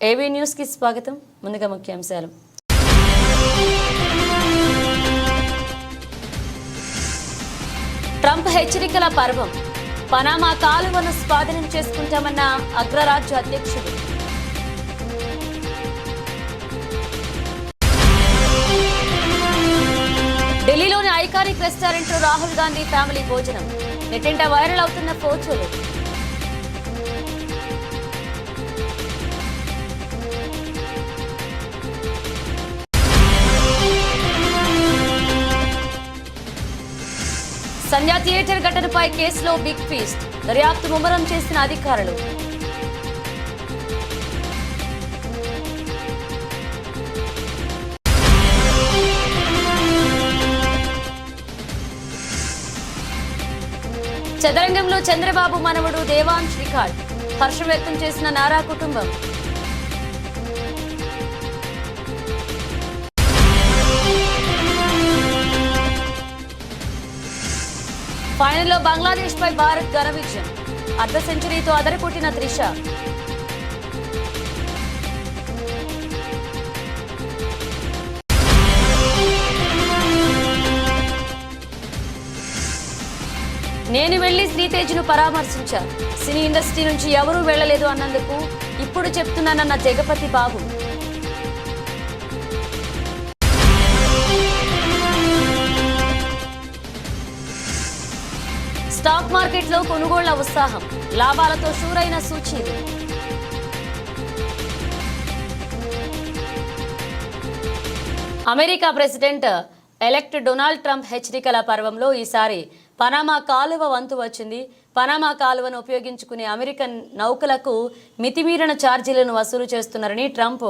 AB news కి స్వాగతం. ముందుగా ముఖ్యాంశాలు. ట్రంప్ హెచ్చరికల పర్వం. పనామా కాలువను స్వాధీనం చేసుకుంటామన్న అగ్రరాజ్య అధ్యక్షుడు. ఢిల్లీలోని ఐకానిక్ రెస్టారెంట్ లో రాహుల్ గాంధీ ఫ్యామిలీ భోజనం. నెట్టింట వైరల్ అవుతున్న ఫోటోలు. సంధ్యా థియేటర్ ఘటనపై కేసులో బిగ్ ఫీస్ట్. దర్యాప్తు ముమ్మరం చేసిన అధికారులు. చదరంగంలో చంద్రబాబు మనవడు దేవాంశ్ రికార్డ్. హర్షం వ్యక్తం చేసిన నారా కుటుంబం. ఫైనల్లో బంగ్లాదేశ్ పై భారత్ ఘన విజయం. అర్ధ సెంచరీతో అదరకొట్టిన త్రిష. నేను వెళ్లి శ్రీతేజ్ను పరామర్శించా. సినీ ఇండస్ట్రీ నుంచి ఎవరూ వెళ్లలేదు అన్నందుకు ఇప్పుడు చెప్తున్నానన్న జగపతి బాబు. స్టాక్ మార్కెట్లో కొనుగోళ్ల ఉత్సాహం. లాభాలతో షూరైన సూచీలు. America president elect Donald Trump హెచ్చరికల పర్వంలో ఈసారి పనామా కాలువ వంతు వచ్చింది. పనామా కాలువను ఉపయోగించుకునే అమెరికన్ నౌకలకు మితిమీరిన ఛార్జీలను వసూలు చేస్తున్నారని ట్రంప్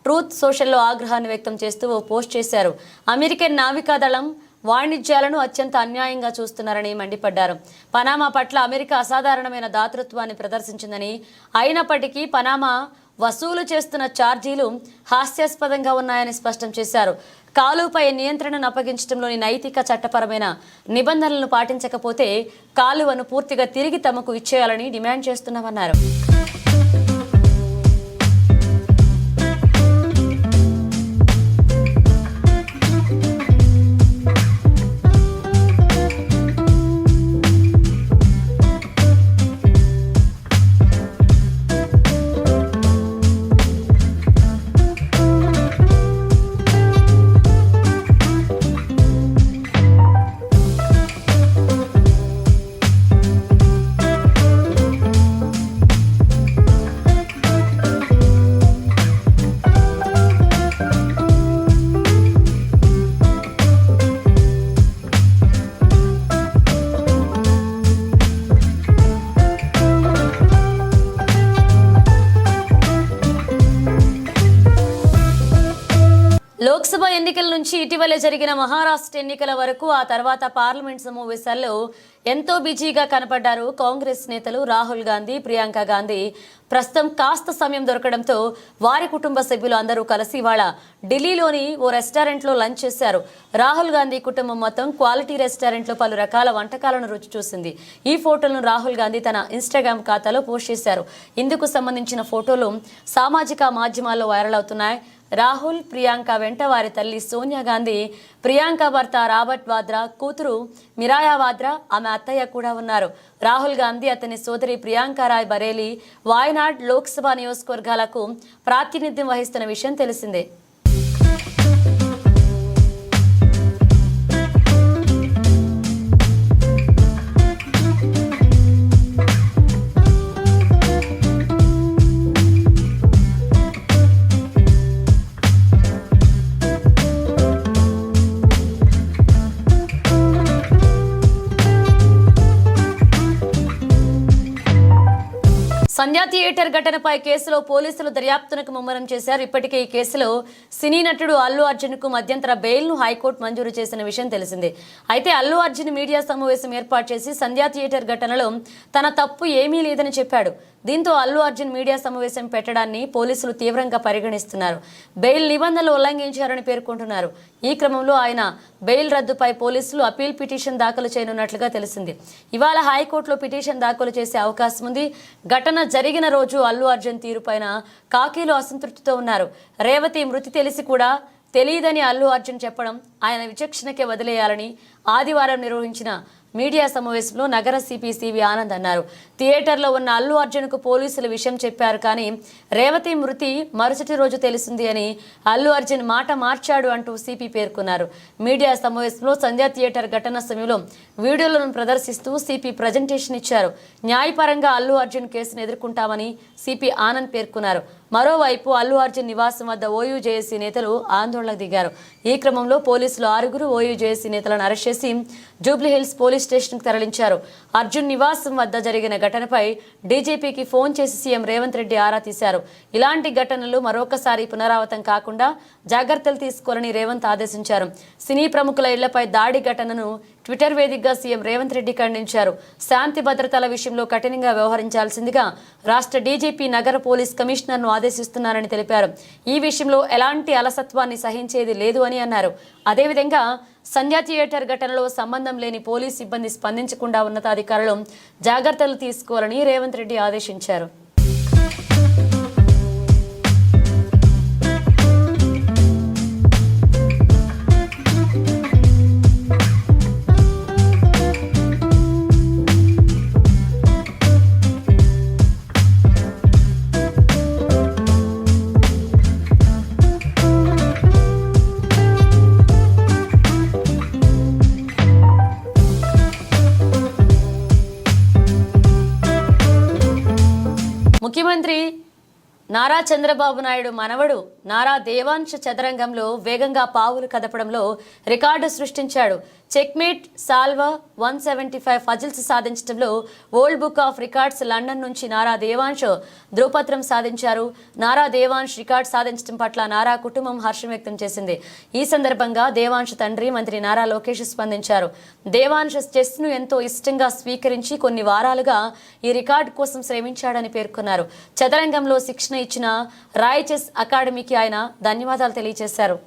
ట్రూత్ సోషల్లో ఆగ్రహాన్ని వ్యక్తం చేస్తూ ఓ పోస్ట్ చేశారు. అమెరికన్ నావికాదళం వాణిజ్యాలను అత్యంత అన్యాయంగా చూస్తున్నారని మండిపడ్డారు. పనామా పట్ల అమెరికా అసాధారణమైన దాతృత్వాన్ని ప్రదర్శించిందని, అయినప్పటికీ పనామా వసూలు చేస్తున్న ఛార్జీలు హాస్యాస్పదంగా ఉన్నాయని స్పష్టం చేశారు. కాలువపై నియంత్రణను అప్పగించడంలోని నైతిక చట్టపరమైన నిబంధనలను పాటించకపోతే కాలువను పూర్తిగా తిరిగి తమకు ఇచ్చేయాలని డిమాండ్ చేస్తున్నామన్నారు. లోక్సభ ఎన్నికల నుంచి ఇటీవలే జరిగిన మహారాష్ట్ర ఎన్నికల వరకు, ఆ తర్వాత పార్లమెంట్ సమావేశాల్లో ఎంతో బిజీగా కనపడ్డారు కాంగ్రెస్ నేతలు రాహుల్ గాంధీ, ప్రియాంక గాంధీ. ప్రస్తుతం కాస్త సమయం దొరకడంతో వారి కుటుంబ సభ్యులు అందరూ కలిసి ఇవాళ ఢిల్లీలోని ఓ రెస్టారెంట్లో లంచ్ చేశారు. రాహుల్ గాంధీ కుటుంబం మొత్తం క్వాలిటీ రెస్టారెంట్లో పలు రకాల వంటకాలను రుచి చూసింది. ఈ ఫోటోలను రాహుల్ గాంధీ తన ఇన్స్టాగ్రామ్ ఖాతాలో పోస్ట్ చేశారు. ఇందుకు సంబంధించిన ఫోటోలు సామాజిక మాధ్యమాల్లో వైరల్ అవుతున్నాయి. రాహుల్, ప్రియాంక వెంట వారి తల్లి సోనియా గాంధీ, ప్రియాంక భర్త రాబర్ట్ వాద్రా, కూతురు మిరాయా వాద్రా, ఆమె అత్తయ్య కూడా ఉన్నారు. రాహుల్ గాంధీ అతని సోదరి ప్రియాంక రాయ్ బరేలీ, వాయనాడ్ లోక్సభ నియోజకవర్గాలకు ప్రాతినిధ్యం వహిస్తున్న విషయం తెలిసిందే. సంధ్యా థియేటర్ ఘటనపై కేసులో పోలీసులు దర్యాప్తునకు ముమ్మరం చేశారు. ఇప్పటికే ఈ కేసులో సినీ నటుడు అల్లు అర్జున్కు మధ్యంతర బెయిల్ను హైకోర్టు మంజూరు చేసిన విషయం తెలిసిందే. అయితే అల్లు అర్జున్ మీడియా సమావేశం ఏర్పాటు చేసి సంధ్యా థియేటర్ ఘటనలో తన తప్పు ఏమీ లేదని చెప్పాడు. దీంతో అల్లు అర్జున్ మీడియా సమావేశం పెట్టడాన్ని పోలీసులు తీవ్రంగా పరిగణిస్తున్నారు. బెయిల్ నిబంధనలు ఉల్లంఘించారని పేర్కొంటున్నారు. ఈ క్రమంలో ఆయన బెయిల్ రద్దుపై పోలీసులు అపీల్ పిటిషన్ దాఖలు చేయనున్నట్లుగా తెలిసింది. ఇవాళ హైకోర్టులో పిటిషన్ దాఖలు చేసే అవకాశం ఉంది. ఘటన జరిగిన రోజు అల్లు అర్జున్ తీరుపైన కాకీలు అసంతృప్తితో ఉన్నారు. రేవతి మృతి తెలిసి కూడా తెలియదని అల్లు అర్జున్ చెప్పడం ఆయన విచక్షణకే వదిలేయాలని ఆదివారం నిర్వహించిన మీడియా సమావేశంలో నగర సిపి సివి ఆనంద్ అన్నారు. థియేటర్లో ఉన్న అల్లు అర్జున్కు పోలీసులు విషయం చెప్పారు, కానీ రేవతి మృతి మరుసటి రోజు తెలిసింది అని అల్లు అర్జున్ మాట మార్చాడు అంటూ సిపి పేర్కొన్నారు. మీడియా సమావేశంలో సంధ్యా థియేటర్ ఘటన సమయంలో వీడియోలను ప్రదర్శిస్తూ సిపి ప్రజెంటేషన్ ఇచ్చారు. న్యాయపరంగా అల్లు అర్జున్ కేసును ఎదుర్కొంటామని సిపి ఆనంద్ పేర్కొన్నారు. మరోవైపు అల్లు అర్జున్ నివాసం వద్ద ఓయూ జేఏసీ నేతలు ఆందోళనకు దిగారు. ఈ క్రమంలో పోలీసులు 6 ఓయూ జేఏసీ నేతలను అరెస్ట్ చేసి జూబ్లీహిల్స్ పోలీస్ స్టేషన్కు తరలించారు. అర్జున్ నివాసం వద్ద జరిగిన ఘటనపై డీజీపీకి ఫోన్ చేసి సీఎం రేవంత్ రెడ్డి ఆరా తీశారు. ఇలాంటి ఘటనలు మరొకసారి పునరావృతం కాకుండా జాగ్రత్తలు తీసుకోవాలని రేవంత్ ఆదేశించారు. సినీ ప్రముఖుల ఇళ్లపై దాడి ఘటనను ట్విట్టర్ వేదికగా సీఎం రేవంత్ రెడ్డి ఖండించారు. శాంతి భద్రతల విషయంలో కఠినంగా వ్యవహరించాల్సిందిగా రాష్ట్ర డీజీపీ నగర పోలీస్ కమిషనర్ను ఆదేశిస్తున్నారని తెలిపారు. ఈ విషయంలో ఎలాంటి అలసత్వాన్ని సహించేది లేదు అని అన్నారు. అదేవిధంగా సంధ్యా థియేటర్ ఘటనలో సంబంధం లేని పోలీస్ సిబ్బంది స్పందించకుండా ఉన్నతాధికారులు జాగ్రత్తలు తీసుకోవాలని రేవంత్ రెడ్డి ఆదేశించారు. ముఖ్యమంత్రి నారా చంద్రబాబు నాయుడు మనవడు నారా దేవాంశ్ చదరంగంలో వేగంగా పావులు కదపడంలో రికార్డు సృష్టించాడు. చెక్మేట్ సాల్వా 175 ఫజిల్స్ సాధించడంలో world book of records London నుంచి నారా దేవాంశ్ ధృవపత్రం సాధించారు. నారా దేవాంశ్ రికార్డు సాధించడం పట్ల నారా కుటుంబం హర్షం వ్యక్తం చేసింది. ఈ సందర్భంగా దేవాంశ్ తండ్రి మంత్రి నారా లోకేష్ స్పందించారు. దేవాంశ్ చెస్ను ఎంతో ఇష్టంగా స్వీకరించి కొన్ని వారాలుగా ఈ రికార్డు కోసం శ్రమించాడని పేర్కొన్నారు. చదరంగంలో శిక్షణ ఇచ్చిన రాయ్ చెస్ అకాడమీకి ఆయన ధన్యవాదాలు తెలియజేశారు.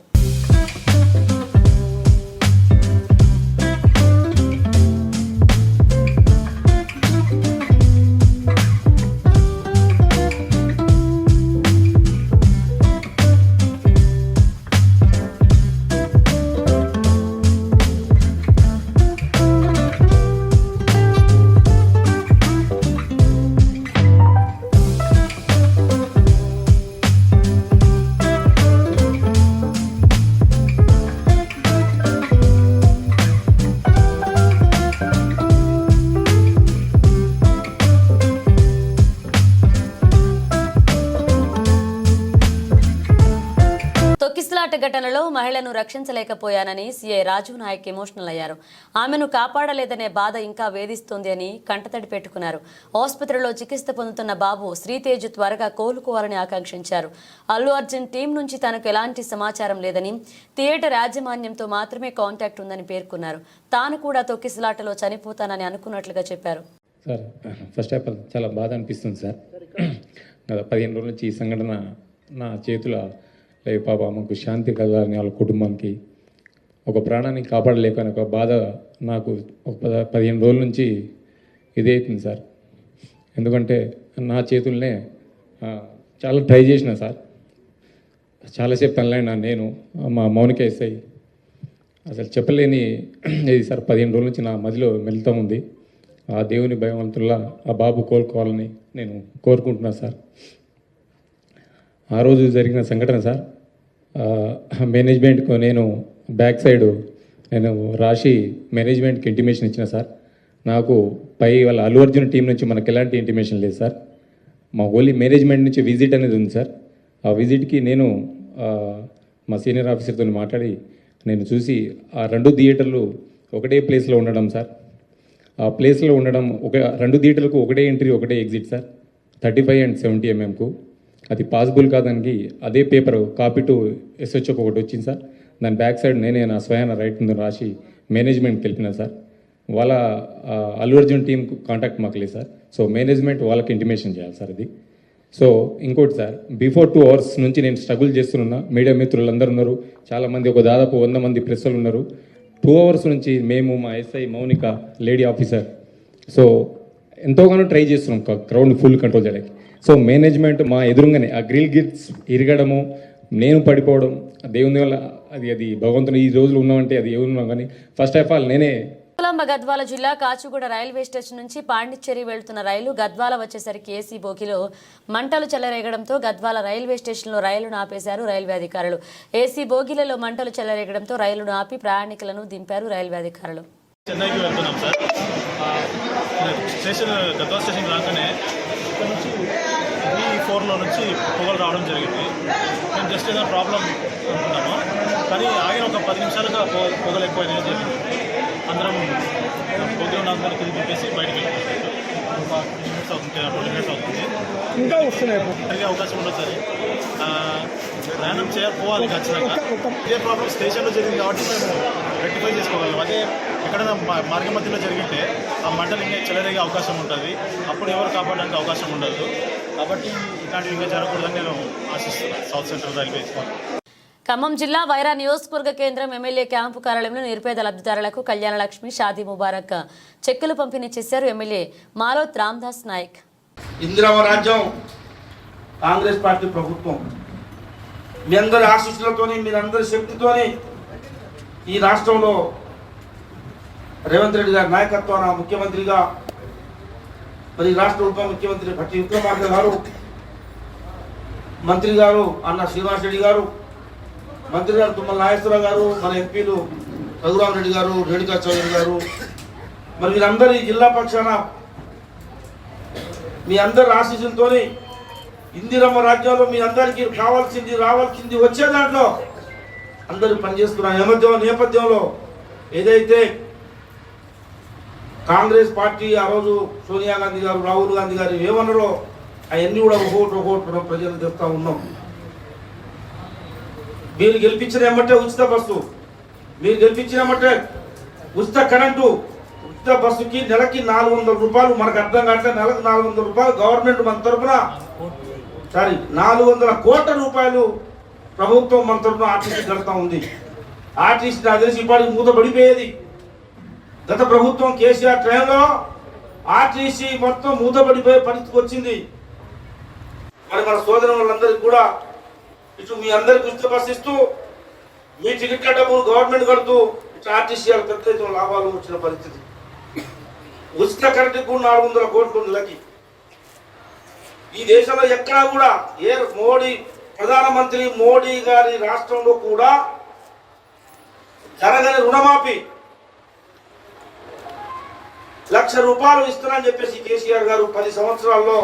తొక్కిసలాట ఘటనలో మహిళను రక్షించలేకపోయానని సీఐ రాజు నాయక్ ఎమోషనల్ అయ్యారు. ఆమెను కాపాడలేదనే బాధ ఇంకా వేధిస్తోంది అని కంటతడి పెట్టుకున్నారు. ఆసుపత్రిలో చికిత్స పొందుతున్న బాబు శ్రీతేజ్ త్వరగా కోలుకోవాలని ఆకాంక్షించారు. అల్లు అర్జున్ టీం నుంచి తనకు ఎలాంటి సమాచారం లేదని, థియేటర్ యాజమాన్యంతో మాత్రమే కాంటాక్ట్ ఉందని పేర్కొన్నారు. తాను కూడా తొక్కిసలాటలో చనిపోతానని అనుకున్నట్లుగా చెప్పారు. సార్, ఫస్ట్ ఆఫ్ ఆల్ చాలా బాధ అనిపిస్తుంది సార్. గత 15 రోజుల నుంచి ఈ సంఘటన నా చేతుల లేదు. పాప మాకు శాంతి కలగాలని వాళ్ళ కుటుంబానికి ఒక ప్రాణాన్ని కాపాడలేకని ఒక బాధ నాకు ఒక 15 రోజుల నుంచి ఇదే అవుతుంది సార్. ఎందుకంటే నా చేతుల్నే చాలా ట్రై చేసిన సార్. చాలాసేపు తనలైనా నేను మా మౌనిక ఎస్ఐ అసలు చెప్పలేని ఇది సార్. 15 రోజుల నుంచి నా మదిలో మెలుతూ ఉంది. ఆ దేవుని భయవంతుల్లా ఆ బాబు కోలుకోవాలని నేను కోరుకుంటున్నాను సార్. ఆ రోజు జరిగిన సంఘటన సార్, మేనేజ్మెంట్కు నేను బ్యాక్ సైడ్ నేను రాసి మేనేజ్మెంట్కి ఇంటిమేషన్ ఇచ్చిన సార్. నాకు పై వాళ్ళ అల్లు అర్జున్ టీం నుంచి మనకు ఎలాంటి ఇంటిమేషన్ లేదు సార్. మా ఓన్లీ మేనేజ్మెంట్ నుంచి విజిట్ అనేది ఉంది సార్. ఆ విజిట్కి నేను మా సీనియర్ ఆఫీసర్తో మాట్లాడి నేను చూసి ఆ 2 థియేటర్లు ఒకటే ప్లేస్లో ఉండడం సార్. ఆ ప్లేస్లో ఉండడం 2 థియేటర్లకు ఒకటే ఎంట్రీ ఒకటే ఎగ్జిట్ సార్. 35 and 70 mm అది పాసిబుల్ కాదానికి అదే పేపర్ కాపీ టు SHOకి ఒకటి వచ్చింది సార్. దాని బ్యాక్ సైడ్ నేనే నా స్వయాన రైట్ ముందు రాసి మేనేజ్మెంట్కి తెలిపిన సార్. వాళ్ళ అల్లు అర్జున్ టీం కాంటాక్ట్ మాకు లేదు సార్. సో మేనేజ్మెంట్ వాళ్ళకి ఇంటిమేషన్ చేయాలి సార్ ఇది. సో ఇంకోటి సార్, బిఫోర్ 2 hours నుంచి నేను స్ట్రగుల్ చేస్తున్నా. మీడియా మిత్రులు అందరూ ఉన్నారు, చాలామంది, ఒక దాదాపు 100 మంది ప్రెస్సులు ఉన్నారు. 2 hours నుంచి మేము, మా SI Mounika lady officer, so ఎంతోగానో ట్రై చేస్తున్నాం క్రౌడ్ ఫుల్ కంట్రోల్ చేయడానికి. సో మేనేజ్మెంట్ మా ఎదురుగానే ఆ గ్రిల్ గిట్స్ ఇరగడము, నేను పడిపోవడం, దేవుని వల్ల అది భగవంతుని ఈ రోజులు ఉన్నామంటే అది ఏమున్నాం. కానీ ఫస్ట్ ఆఫ్ ఆల్ నేనే గద్వాల జిల్లా కాచిగూడ రైల్వే స్టేషన్ నుంచి పాండిచ్చేరి వెళ్తున్న రైలు గద్వాల వచ్చేసరికి ఏసీ బోగిలో మంటలు చెలరేగడంతో గద్వాల రైల్వే స్టేషన్లో రైలును ఆపేశారు రైల్వే అధికారులు. ఏసీ బోగిలలో మంటలు చెలరేగడంతో రైలును ఆపి ప్రయాణికులను దింపారు రైల్వే అధికారులు. చెన్నైకి వెళ్తున్నాం సార్. స్టేషన్ గద్వాల స్టేషన్ రాగానే ఇక్కడ నుంచి B4లో నుంచి పొగలు రావడం జరిగింది. మేము జస్ట్ ఏదైనా ప్రాబ్లం అనుకున్నాము, కానీ ఆగిన ఒక 10 నిమిషాలుగా పొగలు ఎక్కువైనాయని చెప్పి అందరం పొగలు ఉన్నందరూ తిరిగి తిప్పేసి బయటకు వెళ్ళిపోతాం. ఒక 20 minutes అవుతుంది, 20 minutes అవుతుంది. ఇంకా వస్తున్నాయి జరిగే అవకాశం ఉండదు సార్. ప్రయాణం పోవాలి ఖచ్చితంగా. ఇదే ప్రాబ్లం స్టేషన్లో జరిగింది కాబట్టి మేము రెక్టిఫై చేసుకోగలం. అదే ఎక్కడైనా మార్గ మధ్యలో జరిగితే ఆ మంటలు ఇంకా చెలరేగే అవకాశం ఉంటుంది. అప్పుడు ఎవరు కాపాడడానికి అవకాశం ఉండదు. కాబట్టి ఇలాంటివి ఇంకా జరగకూడదని నేను ఆశిస్తున్నాను. South central railway. ఖమ్మం జిల్లా వైరా నియోజకవర్గ కేంద్రం ఎమ్మెల్యే క్యాంపు కార్యాలయంలో నిరుపేద లబ్ధిదారులకు కళ్యాణ లక్ష్మి, షాదీ ముబారక్ చెక్కులు పంపిణీ చేశారు ఎమ్మెల్యే మాలోత్ రామ్దాస్ నాయక్. ఇందిరమ్మ రాజ్యం, కాంగ్రెస్ పార్టీ ప్రభుత్వం, మీ అందరి ఆశీస్సులతోని, మీరందరి శక్తితోని ఈ రాష్ట్రంలో రేవంత్ రెడ్డి గారి నాయకత్వాన ముఖ్యమంత్రిగా, మరి రాష్ట్ర ఉప ముఖ్యమంత్రి భట్టి విక్రమార్క గారు, మంత్రి గారు అన్న శ్రీనివాస్ రెడ్డి గారు, మంత్రి గారు తుమ్మల నాగేశ్వరరావు గారు, మన ఎంపీలు రఘురామ్ రెడ్డి గారు, రేణుకా చౌదరి గారు, మరి వీరందరి జిల్లా పక్షాన మీ అందరి ఆశీస్సులతో ఇందిరమ్మ రాజ్యంలో మీ అందరికీ రావాల్సింది వచ్చే దాంట్లో అందరూ పనిచేస్తున్న నేపథ్యంలో ఏదైతే కాంగ్రెస్ పార్టీ ఆ రోజు సోనియా గాంధీ గారు, రాహుల్ గాంధీ గారు ఏమన్నారో అవన్నీ కూడా ఒకటి ప్రజలు చెప్తా ఉన్నాం. మీరు గెలిపించిన ఏమంటే ఉచిత బస్సు, మీరు గెలిపించిన ఏమంటే ఉచిత కరెంటు, ఉచిత బస్సుకి నెలకి 400 రూపాయలు. మనకు అర్థం కావట్లే, నెలకు 400 రూపాయలు గవర్నమెంట్ మన తరఫున 400 కోట్ల రూపాయలు ప్రభుత్వం మన తరఫున ఆర్టీసీ కడతా ఉంది. ఆర్టీసీ నాకు తెలిసి ఇప్పటికి మూతపడిపోయేది. గత ప్రభుత్వం కేసీఆర్ టైంలో ఆర్టీసీ మొత్తం మూతపడిపోయే పరిస్థితికి వచ్చింది. మరి మన సోదరుల వాళ్ళందరికీ కూడా ఇటు మీ అందరికి ఉచిత బస్సు ఇస్తూ, మీ టికెట్ల డబ్బులు గవర్నమెంట్ కడుతూ, ఇటు ఆర్టీసీ పెద్ద ఎత్తున లాభాలు వచ్చిన పరిస్థితి. ఉచిత కరెంటుకు 400 కోట్లు నెలకి. ఈ దేశంలో ఎక్కడా కూడా ప్రధానమంత్రి మోడీ గారి రాష్ట్రంలో కూడా జరగని రుణమాఫీ 1,00,000 రూపాయలు ఇస్తానని చెప్పేసి కేసీఆర్ గారు 10 సంవత్సరాల్లో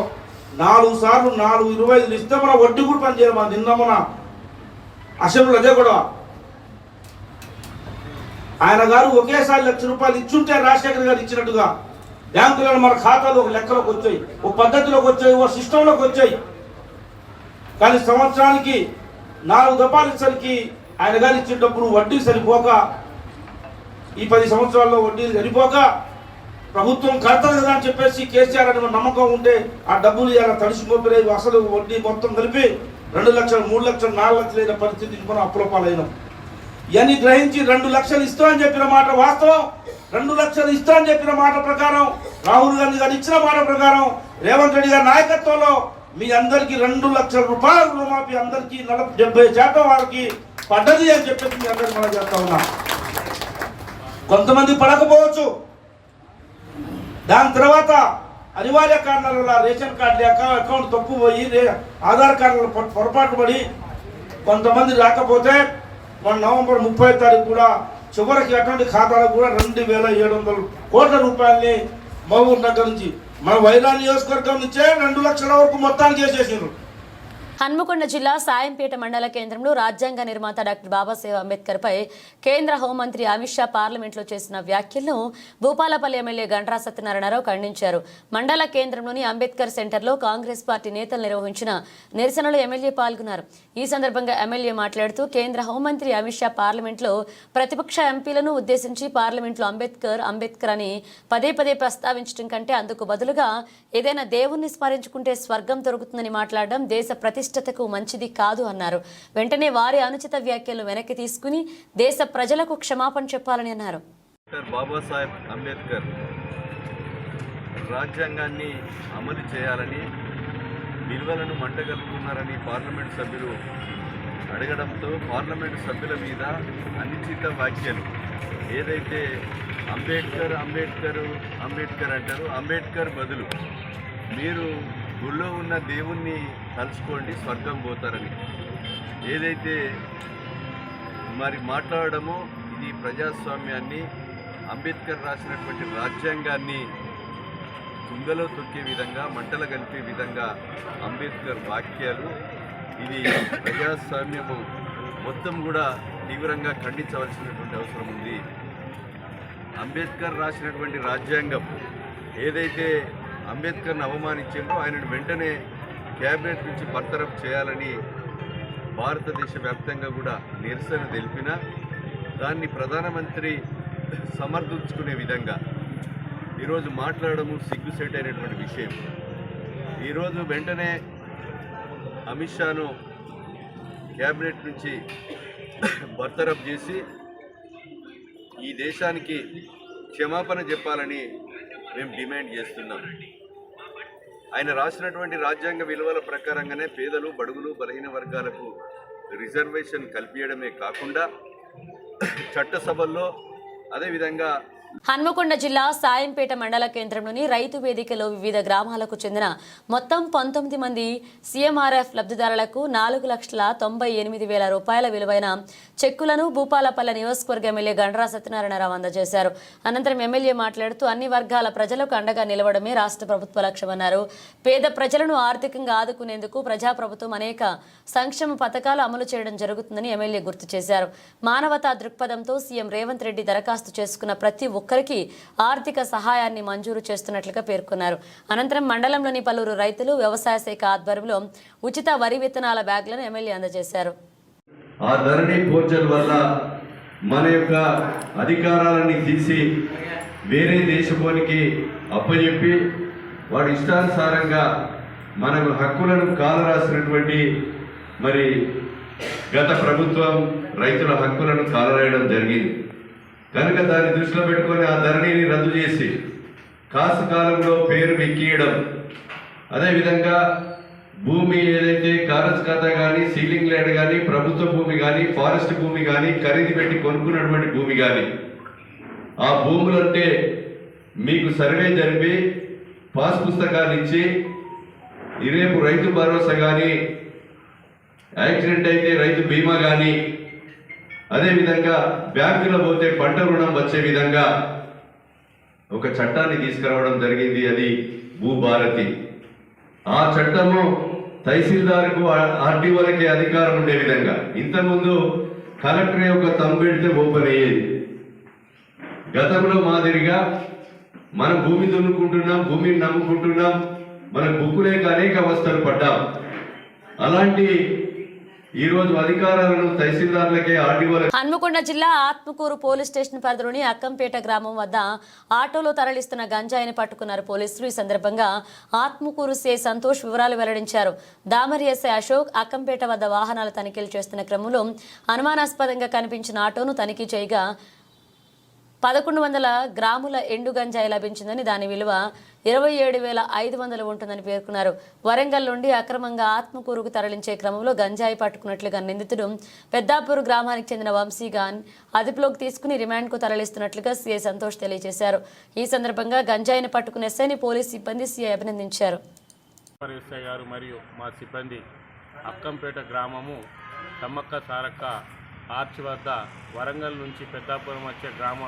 4 సార్లు 4.25 ఇస్తే మన వడ్డీ కూడా పనిచేయాలి. మన నిన్న మన అసెంబ్లీ అదే కూడా ఆయన గారు ఒకేసారి 1,00,000 రూపాయలు ఇచ్చుంటే రాజశేఖర్ గారు ఇచ్చినట్టుగా బ్యాంకులలో మన ఖాతాలో ఒక లెక్కలోకి వచ్చాయి, ఒక పద్ధతిలోకి వచ్చాయి, ఒక సిస్టంలోకి వచ్చాయి. కానీ సంవత్సరానికి 4 దఫాలు ఇచ్చరికి ఆయన గారు ఇచ్చేటప్పుడు వడ్డీ సరిపోక, ఈ 10 సంవత్సరాల్లో వడ్డీ సరిపోక ప్రభుత్వం కడతది కదా అని చెప్పేసి కేసీఆర్ అని నమ్మకం ఉంటే ఆ డబ్బులు ఇలా తడిసిపోయి అసలు వడ్డీ మొత్తం కలిపి 2 లక్షలు, 3 లక్షలు, 4 లక్షలు అయిన పరిస్థితి మనం అప్పుల పాలైనాం. ఇవన్నీ గ్రహించి 2 లక్షలు ఇస్తామని చెప్పిన మాట వాస్తవం. 2 లక్షలు ఇస్తామని చెప్పిన మాట ప్రకారం, రాహుల్ గాంధీ గారు ఇచ్చిన మాట ప్రకారం, రేవంత్ రెడ్డి గారి నాయకత్వంలో మీ అందరికీ 2 లక్షల రూపాయల రుణమాఫీ అందరికీ 70% వారికి పడ్డది అని చెప్పేసి మీ అందరికీ మనం చేస్తా ఉన్నాం. కొంతమంది పడకపోవచ్చు. దాని తర్వాత అనివార్య కారణాల వల్ల రేషన్ కార్డు లేక, అకౌంట్ తప్పు పోయి, ఆధార్ కార్డుల పొరపాటు పడి కొంతమంది రాకపోతే మన నవంబర్ 30వ తారీఖు కూడా చివరికి అటువంటి ఖాతాలకు కూడా 2,700 కోట్ల రూపాయలని మహబూబ్ నగర్ నుంచి, మన వైరా నియోజకవర్గం నుంచే 2 లక్షల వరకు మొత్తానికి చేసేసారు. హన్మకొండ జిల్లా సాయంపేట మండల కేంద్రంలో రాజ్యాంగ నిర్మాత డాక్టర్ బాబాసాహెబ్ అంబేద్కర్ పై కేంద్ర హోంమంత్రి అమిత్ షా పార్లమెంట్లో చేసిన వ్యాఖ్యలను భూపాలపల్లి ఎమ్మెల్యే గంట్రా సత్యనారాయణరావు ఖండించారు. మండల కేంద్రంలోని అంబేద్కర్ సెంటర్లో కాంగ్రెస్ పార్టీ నేతలు నిర్వహించిన నిరసనలో ఎమ్మెల్యే పాల్గొన్నారు. ఈ సందర్భంగా ఎమ్మెల్యే మాట్లాడుతూ కేంద్ర హోంమంత్రి అమిత్ షా పార్లమెంట్లో ప్రతిపక్ష ఎంపీలను ఉద్దేశించి పార్లమెంట్లో అంబేద్కర్ అని పదే పదే ప్రస్తావించడం కంటే అందుకు బదులుగా ఏదైనా దేవుణ్ణి స్మరించుకుంటే స్వర్గం దొరుకుతుందని మాట్లాడడం దేశ ప్రతిష్టతకు మంచిది కాదు అన్నారు. వెంటనే వారి అనుచిత వ్యాఖ్యలను వెనక్కి తీసుకుని దేశ ప్రజలకు క్షమాపణ చెప్పాలని అన్నారు. బాబాసాహెబ్ అంబేద్కర్ రాజ్యాంగాన్ని అమలు చేయాలని విలువలను మంటగలుగుతున్నారని పార్లమెంట్ సభ్యులు అడగడంతో పార్లమెంట్ సభ్యుల మీద అనుచిత వ్యాఖ్యలు ఏదైతే అంబేద్కర్ అంటారు, అంబేద్కర్ బదులు మీరు గుళ్ళో ఉన్న దేవుణ్ణి తలుచుకోండి స్వర్గం పోతారని ఏదైతే మరి మాట్లాడడమో ఇది ప్రజాస్వామ్యాన్ని అంబేద్కర్ రాసినటువంటి రాజ్యాంగాన్ని తుంగలో తొక్కే విధంగా మంటలు కలిపే విధంగా అంబేద్కర్ వాక్యాలు ఇది ప్రజాస్వామ్యము మొత్తం కూడా తీవ్రంగా ఖండించవలసినటువంటి అవసరం ఉంది. అంబేద్కర్ రాసినటువంటి రాజ్యాంగం ఏదైతే అంబేద్కర్ను అవమానించిందో ఆయనను వెంటనే క్యాబినెట్ నుంచి బర్తరఫ్ చేయాలని భారతదేశ వ్యాప్తంగా కూడా నిరసన తెలిపినా దాన్ని ప్రధానమంత్రి సమర్థించుకునే విధంగా ఈరోజు మాట్లాడము సిగ్గుసేటైనటువంటి విషయం. ఈరోజు వెంటనే అమిత్ షాను క్యాబినెట్ నుంచి బర్తరఫ్ చేసి ఈ దేశానికి క్షమాపణ చెప్పాలని మేము డిమాండ్ చేస్తున్నాం. ఆయన రాసినటువంటి రాజ్యాంగ విలువల ప్రకారంగానే పేదలు, బడుగులు, బలహీన వర్గాలకు రిజర్వేషన్ కల్పించడమే కాకుండా చట్టసభల్లో అదేవిధంగా హన్మకొండ జిల్లా సాయంపేట మండల కేంద్రంలోని రైతు వేదికలో వివిధ గ్రామాలకు చెందిన మొత్తం 19 మంది సీఎంఆర్ఎఫ్ లబ్ధిదారులకు 4,98,000 రూపాయల విలువైన చెక్కులను భూపాలపల్లి నియోజకవర్గ ఎమ్మెల్యే గండ్రా సత్యనారాయణరావు అందజేశారు. అనంతరం ఎమ్మెల్యే మాట్లాడుతూ అన్ని వర్గాల ప్రజలకు అండగా నిలవడమే రాష్ట్ర ప్రభుత్వ లక్ష్యమన్నారు. పేద ప్రజలను ఆర్థికంగా ఆదుకునేందుకు ప్రజాప్రభుత్వం అనేక సంక్షేమ పథకాలు అమలు చేయడం జరుగుతుందని ఎమ్మెల్యే గుర్తు చేశారు. మానవతా దృక్పథంతో సీఎం రేవంత్ రెడ్డి దరఖాస్తు చేసుకున్న ప్రతి ఒక్కరికి ఆర్థిక సహాయాన్ని మంజూరు చేస్తున్నట్లుగా పేర్కొన్నారు. అనంతరం మండలంలోని పలువురు రైతులు వ్యవసాయ శాఖ ఆధ్వర్యంలో ఉచిత వరి విత్తనాల బ్యాగులను ఎమ్మెల్యే అందజేశారు. ఆ ధరణి పోర్టల్ వల్ల మన యొక్క అధికారాలని తీసి వేరే దేశపోనికి అప్పచెప్పి వాడి ఇష్టానుసారంగా మన హక్కులను కాలరాసినటువంటి మరి గత ప్రభుత్వం రైతుల హక్కులను కాలరాయడం జరిగింది. కనుక దాన్ని దృష్టిలో పెట్టుకొని ఆ ధరణిని రద్దు చేసి కాసు కాలంలో పేరు ఎక్కియడం, అదేవిధంగా భూమి ఏదైతే కారజ్ ఖాతా కానీ, సీలింగ్ ల్యాండ్ కానీ, ప్రభుత్వ భూమి కానీ, ఫారెస్ట్ భూమి కానీ, ఖరీదు పెట్టి కొనుక్కున్నటువంటి భూమి కానీ ఆ భూములంటే మీకు సర్వే జరిపి పాస్ పుస్తకాలు ఇచ్చి రేపు రైతు భరోసా కానీ, యాక్సిడెంట్ అయితే రైతు బీమా కానీ, అదేవిధంగా బ్యాంకులో పోతే పంట రుణం వచ్చే విధంగా ఒక చట్టాన్ని తీసుకురావడం జరిగింది. అది భూభారతి. ఆ చట్టము తహసీల్దార్కు ఆర్డీఓలకి అధికారం ఉండే విధంగా, ఇంతకుముందు కలెక్టర్ యొక్క తంబు పెడితే ఓపెన్ అయ్యేది. గతంలో మాదిరిగా మనం భూమి దున్నుకుంటున్నాం, భూమిని నమ్ముకుంటున్నాం, మన బుక్కులేక అనేక అవస్థలు పడ్డాం. అలాంటి ఈరోజు అధికారాలను తహసీల్దార్లకే ఆర్డీఓలకే. హన్మకొండ జిల్లా ఆత్మకూరు పోలీస్ స్టేషన్ పరిధిలోని అక్కంపేట గ్రామం వద్ద ఆటోలో తరలిస్తున్న గంజాయిని పట్టుకున్నారు పోలీసులు. ఈ సందర్భంగా ఆత్మకూరు సే సంతోష్ వివరాలు వెల్లడించారు. దామరి ఎస్ఐ అశోక్ అక్కంపేట వద్ద వాహనాల తనిఖీలు చేస్తున్న క్రమంలో అనుమానాస్పదంగా కనిపించిన ఆటోను తనిఖీ చేయగా 1,100 గ్రాముల ఎండు గంజాయి లభించిందని, దాని విలువ 27,500 ఉంటుందని పేర్కొన్నారు. వరంగల్ నుండి అక్రమంగా ఆత్మకూరుకు తరలించే క్రమంలో గంజాయి పట్టుకున్నట్లుగా నిందితుడు పెద్దాపూర్ గ్రామానికి చెందిన వంశీగాన్ అదుపులోకి తీసుకుని రిమాండ్కు తరలిస్తున్నట్లుగా సీఐ సంతోష్ తెలియజేశారు. ఈ సందర్భంగా గంజాయిని పట్టుకున్న ఎస్ఐని పోలీస్ సిబ్బంది సీఐ అభినందించారు. ఎస్ఐ గారు మరియు మా సిబ్బంది అక్కంపేట గ్రామము తమ్మక్క సారక్క ఆర్చ్ వద్ద వరంగల్ నుంచి పెద్దాపురం వచ్చే గ్రామ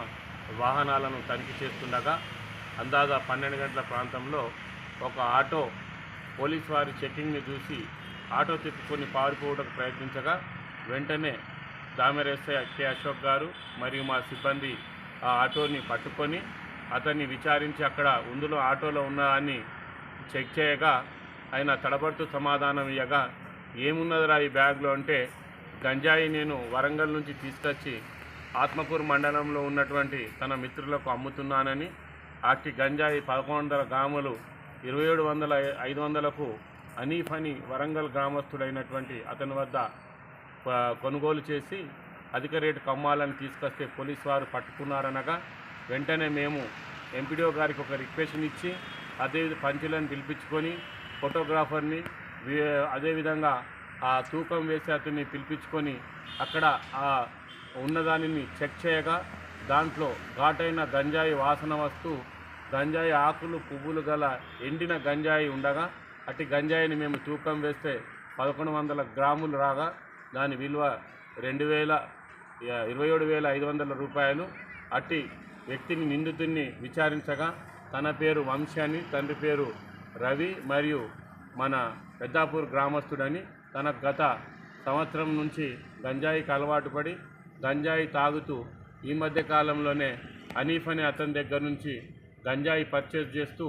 వాహనాలను తనిఖీ చేస్తుండగా అందాజా 12 గంటల ప్రాంతంలో ఒక ఆటో పోలీస్ వారి చెకింగ్ని చూసి ఆటో తిప్పుకొని పారిపోవడానికి ప్రయత్నించగా వెంటనే దామెర ఎస్ఐ కె అశోక్ గారు మరియు మా సిబ్బంది ఆ ఆటోని పట్టుకొని అతన్ని విచారించి అక్కడ అందులో ఆటోలో ఉన్నదాన్ని చెక్ చేయగా ఆయన తడబడుతూ సమాధానం ఇవ్వగా ఏమున్నదిరా ఈ బ్యాగ్లో అంటే గంజాయి నేను వరంగల్ నుంచి తీసుకొచ్చి ఆత్మకూరు మండలంలో ఉన్నటువంటి తన మిత్రులకు అమ్ముతున్నానని అట్టి గంజాయి 1100 గ్రాములు 2700-500కు అనీఫ్ అని వరంగల్ గ్రామస్తుడైనటువంటి అతని వద్ద కొనుగోలు చేసి అధిక రేటుకు అమ్మాలని తీసుకొస్తే పోలీసు వారు పట్టుకున్నారనగా వెంటనే మేము ఎంపీడీఓ గారికి ఒక రిక్వెషన్ ఇచ్చి అదే పంచులను పిలిపించుకొని ఫోటోగ్రాఫర్ని అదేవిధంగా ఆ తూకం వేసి అతన్ని పిలిపించుకొని అక్కడ ఆ ఉన్నదానిని చెక్ చేయగా దాంట్లో ఘాటైన గంజాయి వాసన వస్తూ గంజాయి ఆకులు పువ్వులు గల ఎండిన గంజాయి ఉండగా అట్టి గంజాయిని మేము తూకం వేస్తే 1100 గ్రాములు రాగా దాని విలువ 27,500 రూపాయలు. అట్టి వ్యక్తిని నిందితుడిని విచారించగా తన పేరు వంశీ అని, తండ్రి పేరు రవి మరియు మన పెద్దాపూర్ గ్రామస్తుడని, తన గత సంవత్సరం నుంచి గంజాయికి అలవాటు పడి గంజాయి తాగుతూ ఈ మధ్య కాలంలోనే అనీఫ్ అనే అతని దగ్గర నుంచి గంజాయి పర్చేజ్ చేస్తూ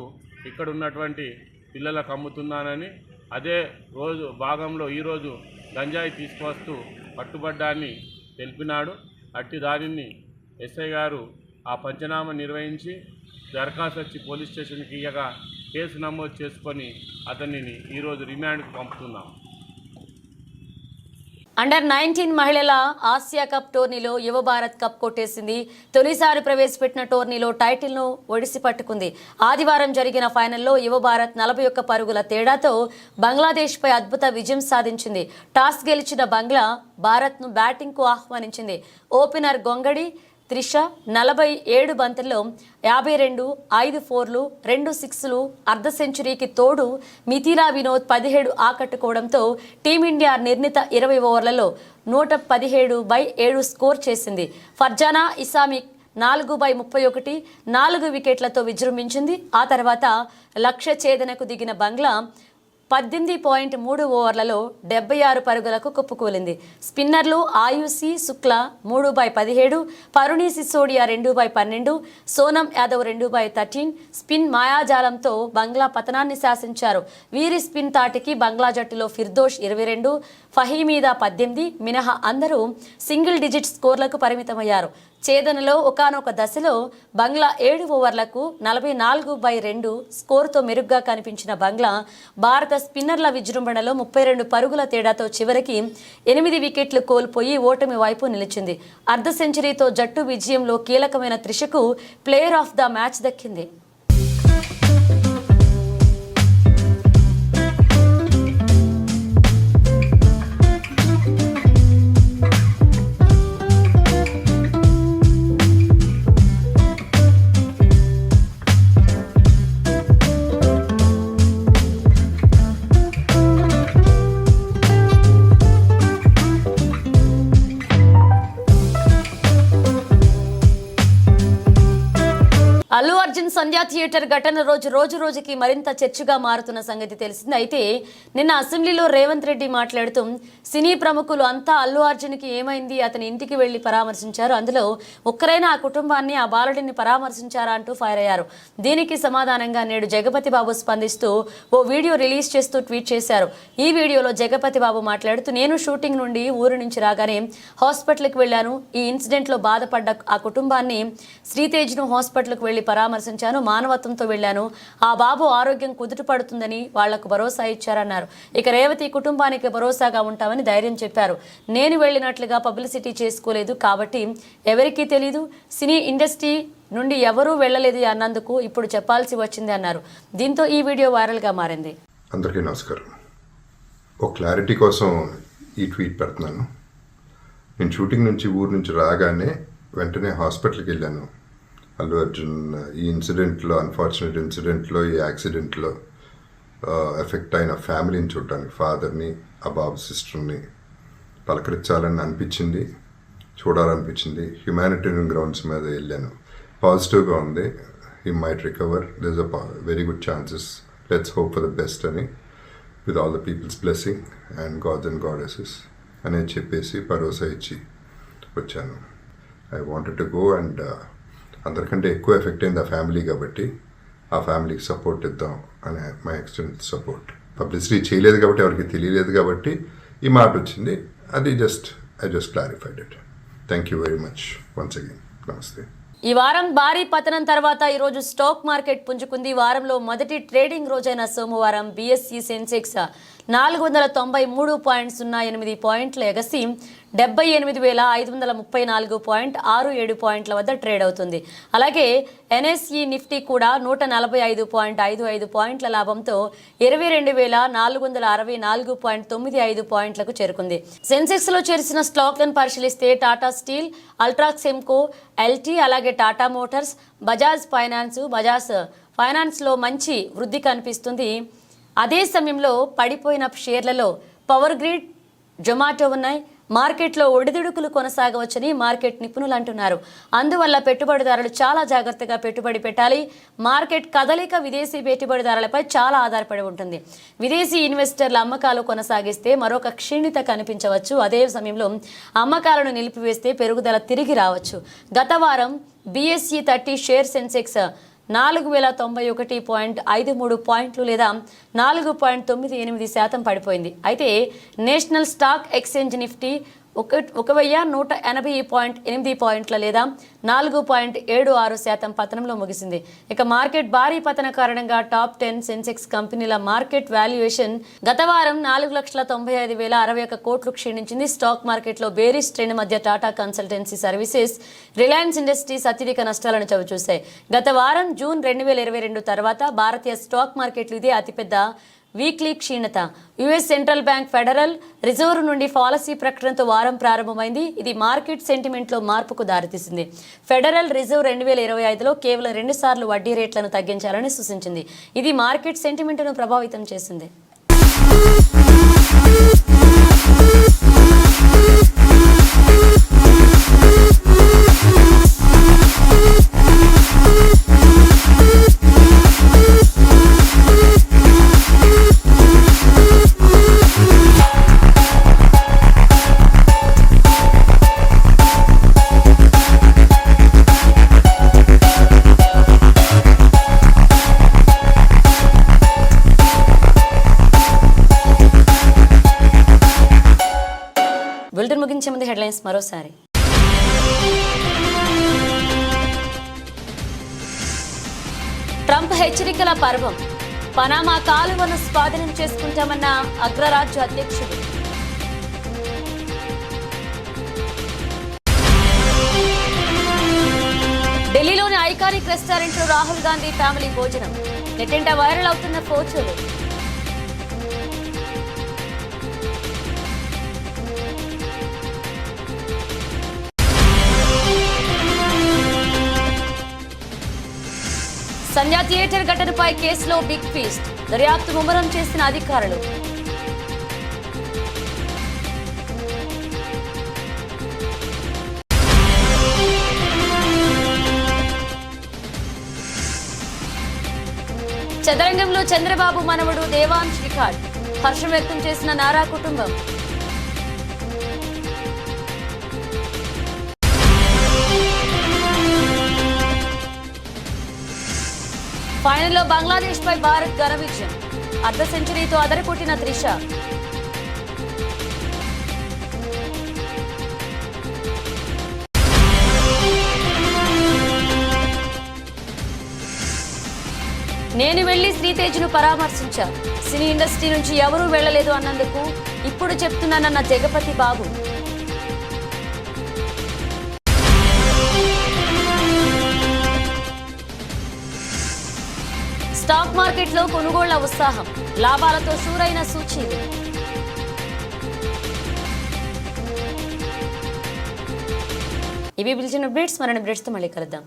ఇక్కడ ఉన్నటువంటి పిల్లలకు అమ్ముతున్నానని అదే రోజు భాగంలో ఈరోజు గంజాయి తీసుకువస్తూ పట్టుబడ్డాన్ని తెలిపినాడు. అట్టి దానిని ఎస్ఐ గారు ఆ పంచనామా నిర్వహించి దరఖాస్తు వచ్చి పోలీస్ స్టేషన్కి ఇయ్యగా కేసు నమోదు చేసుకొని అతనిని ఈరోజు రిమాండ్కు పంపుతున్నాం. అండర్-19 మహిళల ఆసియా కప్ టోర్నీలో యువ భారత్ కప్ కొట్టేసింది. తొలిసారి ప్రవేశపెట్టిన టోర్నీలో టైటిల్ను ఒడిసి పట్టుకుంది. ఆదివారం జరిగిన ఫైనల్లో యువ భారత్ 41 పరుగుల తేడాతో బంగ్లాదేశ్పై అద్భుత విజయం సాధించింది. టాస్ గెలిచిన బంగ్లా భారత్ను బ్యాటింగ్కు ఆహ్వానించింది. ఓపెనర్ గొంగడి త్రిష 47 బంతుల్లో 52, 5 4లు, 2 6లు, అర్ధ సెంచరీకి తోడు మిథిలా వినోద్ 17 ఆకట్టుకోవడంతో టీమిండియా నిర్ణీత 20 ఓవర్లలో 117/7 స్కోర్ చేసింది. ఫర్జానా ఇస్లామిక్ 4/31 4 వికెట్లతో విజృంభించింది. ఆ తర్వాత లక్ష్య ఛేదనకు దిగిన బంగ్లా 18.3 ఓవర్లలో 76 పరుగులకు కుప్పకూలింది. స్పిన్నర్లు ఆయుషి శుక్లా 3/17, పరుణి సిసోడియా 2/12, సోనం యాదవ్ 2/13 స్పిన్ మాయాజాలంతో బంగ్లా పతనాన్ని శాసించారు. వీరి స్పిన్ తాటికి బంగ్లా జట్టులో ఫిర్దోష్ 22, ఫహీమీదా 18 మినహా అందరూ సింగిల్ డిజిట్ స్కోర్లకు పరిమితమయ్యారు. ఛేదనలో ఒకానొక దశలో బంగ్లా 7 ఓవర్లకు 44/2 స్కోరుతో మెరుగ్గా కనిపించిన బంగ్లా భారత స్పిన్నర్ల విజృంభణలో 32 పరుగుల తేడాతో చివరికి 8 వికెట్లు కోల్పోయి ఓటమి వైపు నిలిచింది. అర్ధ సెంచరీతో జట్టు విజయంలో కీలకమైన త్రిషకు ప్లేయర్ ఆఫ్ ద మ్యాచ్ దక్కింది. అల్లు అర్జున్ సంధ్యా థియేటర్ ఘటన రోజుకి మరింత చర్చగా మారుతున్న సంగతి తెలిసింది. అయితే నిన్న అసెంబ్లీలో రేవంత్ రెడ్డి మాట్లాడుతూ సినీ ప్రముఖులు అంతా అల్లు అర్జున్కి ఏమైంది, అతని ఇంటికి వెళ్లి పరామర్శించారు, అందులో ఒక్కరైనా ఆ కుటుంబాన్ని ఆ బాలుడిని పరామర్శించారా అంటూ ఫైర్ అయ్యారు. దీనికి సమాధానంగా నేడు జగపతి బాబు స్పందిస్తూ ఓ వీడియో రిలీజ్ చేస్తూ ట్వీట్ చేశారు. ఈ వీడియోలో జగపతి బాబు మాట్లాడుతూ నేను షూటింగ్ నుండి ఊరు నుంచి రాగానే హాస్పిటల్కి వెళ్ళాను. ఈ ఇన్సిడెంట్లో బాధపడ్డ ఆ కుటుంబాన్ని శ్రీతేజ్ను హాస్పిటల్కి వెళ్లి పరామర్శించాను. మానవత్వంతో వెళ్లాను. ఆ బాబు ఆరోగ్యం కుదుటపడుతుందని వాళ్లకు భరోసా ఇచ్చారన్నారు. ఇక రేవతి కుటుంబానికి భరోసాగా ఉంటామని ధైర్యం చెప్పారు. నేను వెళ్ళినట్లుగా పబ్లిసిటీ చేసుకోలేదు కాబట్టి ఎవరికీ తెలీదు. సినీ ఇండస్ట్రీ నుండి ఎవరూ వెళ్ళలేదు అన్నందుకు ఇప్పుడు చెప్పాల్సి వచ్చింది అన్నారు. దీంతో ఈ వీడియో వైరల్గా మారింది. అందరికీ నమస్కారం. ఒక క్లారిటీ కోసం ఈ ట్వీట్ పెడుతున్నాను. నేను షూటింగ్ నుంచి ఊరు నుంచి రాగానే వెంటనే హాస్పిటల్కి వెళ్ళాను. అల్లు అర్జున్ ఈ ఇన్సిడెంట్లో, అన్ఫార్చునేట్ ఇన్సిడెంట్లో, ఈ యాక్సిడెంట్లో ఎఫెక్ట్ అయిన ఫ్యామిలీని చూడటానికి, ఫాదర్ని, ఆ బాబు సిస్టర్ని పలకరించాలని అనిపించింది, చూడాలనిపించింది. హ్యుమానిటేరియన్ గ్రౌండ్స్ మీద వెళ్ళాను. పాజిటివ్గా ఉంది. He might recover, there is a very good chances, let's hope for the best అని with all the peoples blessing and gods and goddesses అనేది చెప్పేసి భరోసా ఇచ్చి వచ్చాను. I wanted to go and అందరికంటే ఎక్కువ ఎఫెక్ట్ అయింది ఆ ఫ్యామిలీ కాబట్టి ఆ ఫ్యామిలీకి సపోర్ట్ ఇద్దాం అనే మై ఎక్స్టెంట్ సపోర్ట్. పబ్లిసిటీ చేయలేదు కాబట్టి ఎవరికి తెలియలేదు కాబట్టి ఈ మాట వచ్చింది. అది I just clarified it. Thank you very much once again. నమస్తే. ఈ వారం భారీ పతనం తర్వాత ఈరోజు స్టాక్ మార్కెట్ పుంజుకుంది. వారంలో మొదటి ట్రేడింగ్ రోజైన సోమవారం BSE సెన్సెక్స్ 493.08 పాయింట్ల ఎగసి 78,534.67 పాయింట్ల వద్ద ట్రేడ్ అవుతుంది. అలాగే NSE నిఫ్టీ కూడా 145.55 పాయింట్ల లాభంతో 22,464.95 పాయింట్లకు చేరుకుంది. సెన్సెక్స్లో చేర్చిన స్టాక్లను పరిశీలిస్తే టాటా స్టీల్, అల్ట్రాక్స్ ఎంకో, LT, అలాగే టాటా మోటార్స్, బజాజ్ ఫైనాన్స్లో మంచి వృద్ధి కనిపిస్తుంది. అదే సమయంలో పడిపోయిన షేర్లలో పవర్ గ్రిడ్, జొమాటో ఉన్నాయి. మార్కెట్లో ఒడిదుడుకులు కొనసాగవచ్చని మార్కెట్ నిపుణులు అంటున్నారు. అందువల్ల పెట్టుబడిదారులు చాలా జాగ్రత్తగా పెట్టుబడి పెట్టాలి. మార్కెట్ కదలిక విదేశీ పెట్టుబడిదారులపై చాలా ఆధారపడి ఉంటుంది. విదేశీ ఇన్వెస్టర్ల అమ్మకాలు కొనసాగిస్తే మరొక క్షీణిత కనిపించవచ్చు. అదే సమయంలో అమ్మకాలను నిలిపివేస్తే పెరుగుదల తిరిగి రావచ్చు. గత వారం BSE 30 షేర్ సెన్సెక్స్ 4,091.53 పాయింట్లు లేదా 4.98% పడిపోయింది. అయితే నేషనల్ స్టాక్ ఎక్స్చేంజ్ నిఫ్టీ 1,180.8 పాయింట్ల లేదా 4.76% పతనంలో ముగిసింది. ఇక మార్కెట్ భారీ పతన కారణంగా టాప్ 10 సెన్సెక్స్ కంపెనీల మార్కెట్ వాల్యుయేషన్ గత వారం 4,95,061 కోట్లు క్షీణించింది. స్టాక్ మార్కెట్లో బేరిష్ ట్రెండ్ మధ్య Tata consultancy services, Reliance industries అత్యధిక నష్టాలను చవిచూశాయి. గత వారం జూన్ 2022 తర్వాత భారతీయ స్టాక్ మార్కెట్లు ఇదే అతిపెద్ద వీక్లీ క్షీణత. US central bank federal reserve నుండి పాలసీ ప్రకటనతో వారం ప్రారంభమైంది. ఇది మార్కెట్ సెంటిమెంట్లో మార్పుకు దారితీసింది. ఫెడరల్ రిజర్వ్ 2025లో కేవలం 2 సార్లు వడ్డీ రేట్లను తగ్గించాలని సూచించింది. ఇది మార్కెట్ సెంటిమెంట్ను ప్రభావితం చేసింది. బులెటిన్ ముగించే ముందు హెడ్లైన్స్ మరోసారి. ట్రంప్ హెచ్చరికల పర్వం. పనామా కాలువను స్వాధీనం చేసుకుంటామన్న అగ్రరాజ్య అధ్యక్షుడు. ఢిల్లీలోని ఐకానిక్ రెస్టారెంట్లో రాహుల్ గాంధీ ఫ్యామిలీ భోజనం. నెట్టింట వైరల్ అవుతున్న ఫోటోలు. సంధ్యా థియేటర్ ఘటనపై కేసులో బిగ్ ఫీస్ట్. దర్యాప్తు ముమ్మరం చేసిన అధికారులు. చదరంగంలో చంద్రబాబు మనవడు దేవాంశ్ రికార్డ్. హర్షం వ్యక్తం చేసిన నారా కుటుంబం. ఫైనల్లో బంగ్లాదేశ్ పై భారత్ ఘన విజయం. అర్ధ సెంచరీతో అదరకొట్టిన త్రిష. నేను వెళ్లి శ్రీతేజ్ను పరామర్శించా. సినీ ఇండస్ట్రీ నుంచి ఎవరూ వెళ్లలేదు అన్నందుకు ఇప్పుడు చెప్తున్నానన్న జగపతి బాబు. స్టాక్ మార్కెట్లో కొనుగోళ్ల ఉత్సాహం. లాభాలతో షూరైన సూచీలు. ఇవి పిలిచిన అప్డేట్స్. మరిన్ని అప్డేట్స్తో మళ్ళీ కలుద్దాం.